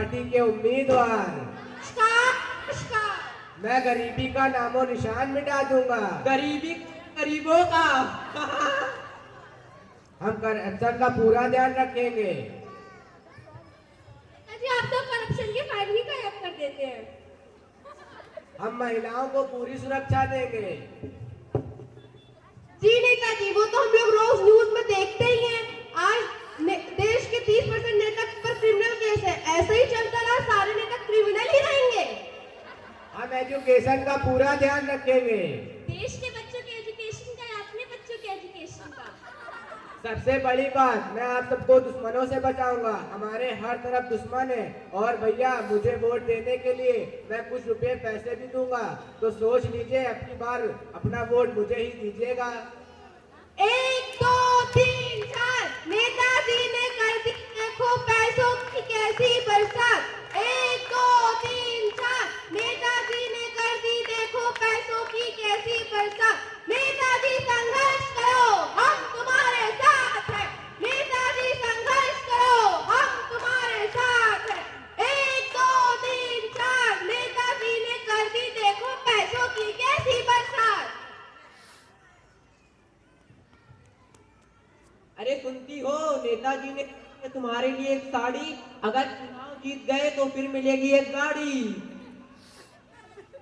Party के उम्मीदवार। मैं गरीबी का नामो निशान मिटा दूंगा। गरीबों का हम करप्शन का पूरा ध्यान रखेंगे। जी आप तो करप्शन के फाइल ही गायब कर देते हैं। हम महिलाओं को पूरी सुरक्षा देंगे। जी नेताजी, वो तो हम लोग रोज न्यूज में देखते ही हैं। आज देश के 30% नेता पर क्रिमिनल केस है। ऐसे ही चलता रहा सारे नेता क्रिमिनल ही रहेंगे। हम एजुकेशन का पूरा ध्यान रखेंगे। देश के बच्चों के एजुकेशन का या अपने बच्चों के एजुकेशन का? सबसे बड़ी बात, मैं आप सबको दुश्मनों से बचाऊंगा। हमारे हर तरफ दुश्मन है। और भैया, मुझे वोट देने के लिए मैं कुछ रुपए पैसे भी दूंगा, तो सोच लीजिए अपनी बार अपना वोट मुझे ही दीजिएगा। 1 2 3 4 नेताजी ने कर दी देखो पैसों की कैसी बरसात। 1 2 3 4 नेताजी ने कर दी देखो पैसों की कैसी बरसात। नेताजी संघर्ष करो, हम तुम्हारे साथ हैं। नेताजी संघर्ष करो, हम तुम्हारे साथ हैं। 1 2 3 4 नेताजी ने कर दी देखो पैसों की कैसी बरसात। अरे सुनती हो, नेताजी ने तुम्हारे लिए एक साड़ी, अगर चुनाव जीत गए तो फिर मिलेगी एक गाड़ी।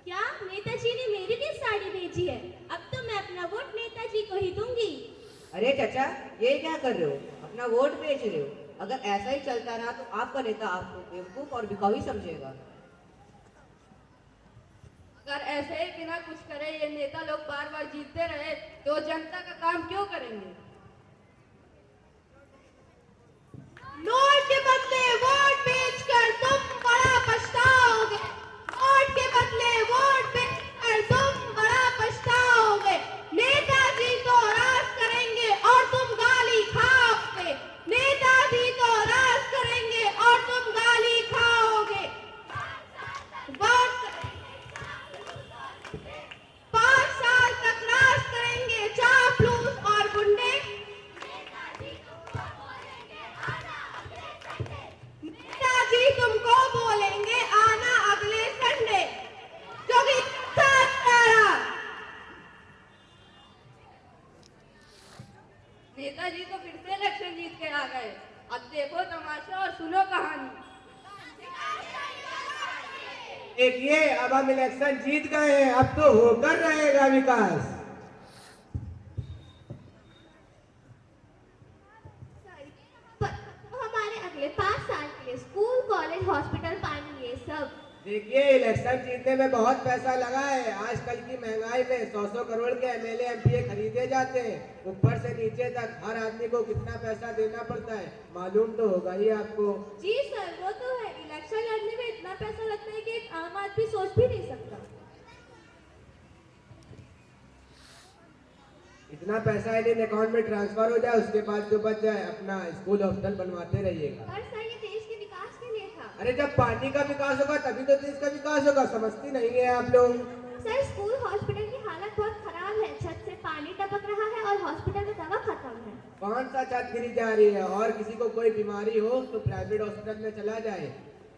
क्या नेताजी ने मेरे लिए साड़ी भेजी है? अब तो मैं अपना वोट नेताजी को ही दूंगी। अरे चाचा, ये क्या कर रहे हो? अपना वोट बेच रहे हो। अगर ऐसा ही चलता रहा तो आपका नेता आपको बेवकूफ और बिकाऊ ही समझेगा। अगर ऐसे ही बिना कुछ करे ये नेता लोग बार बार जीतते रहे तो जनता का काम क्यों करेंगे? नोट के बदले वोट बेचकर तुम बड़ा पछताओगे। नोट के बदले वोट बेचकर तुम बड़ा पछताओगे। नेताजी तो राज करेंगे और तुम गाली खाओगे। नेताजी तो राज करेंगे और तुम गाली खाओगे। 5 साल तक राज करेंगे चापलूस और गुंडे। नेताजी तुमको बोलेंगे आना अगले संडे, जो कि नेताजी तो फिर से इलेक्शन जीत के आ गए। अब देखो तमाशा और सुनो कहानी। देखिए, अब हम इलेक्शन जीत गए हैं, अब तो होकर रहेगा विकास। हमारे अगले 5 साल के लिए स्कूल, कॉलेज, हॉस्पिटल, पानी, ये सब। देखिए, इलेक्शन जीतने में बहुत पैसा लगा है। आजकल की महंगाई में 100 करोड़ के एमएलए एमपीए खरीदे जाते हैं। ऊपर से नीचे तक हर आदमी को कितना पैसा देना पड़ता है, मालूम तो होगा ही आपको। जी सर, वो तो है। इलेक्शन लड़ने में इतना पैसा लगता है कि एक आम आदमी सोच भी नहीं सकता। इतना पैसा यदि अकाउंट में ट्रांसफर हो जाए, उसके बाद जो बच जाए अपना स्कूल हॉस्टल बनवाते रहिएगा। और सर, ये देश के विकास के लिए था। अरे जब पार्टी का विकास होगा तभी तो देश का विकास होगा। समझती नहीं है आप लोग। सर, स्कूल हॉस्पिटल की हालत बहुत खराब है। छत से पानी टपक रहा है और हॉस्पिटल में दवा खत्म है। कौन सा छत गिरी जा रही है? और किसी को कोई बीमारी हो तो प्राइवेट हॉस्पिटल में चला जाए।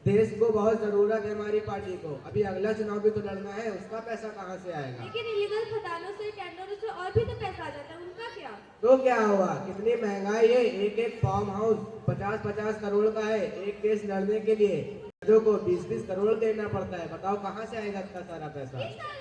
देश को बहुत जरूरत है हमारी पार्टी को। अभी अगला चुनाव भी तो लड़ना है, उसका पैसा कहाँ से आएगा? लेकिन इलीगल खदानों से, टेंडरों से और भी तो पैसा आ जाता है, उनका क्या? तो क्या हुआ? कितनी महंगाई है। एक फार्म हाउस 50-50 करोड़ का है। एक केस लड़ने के लिए जजों को 20-20 करोड़ देना पड़ता है। बताओ कहाँ से आएगा इतना सारा पैसा? इस साल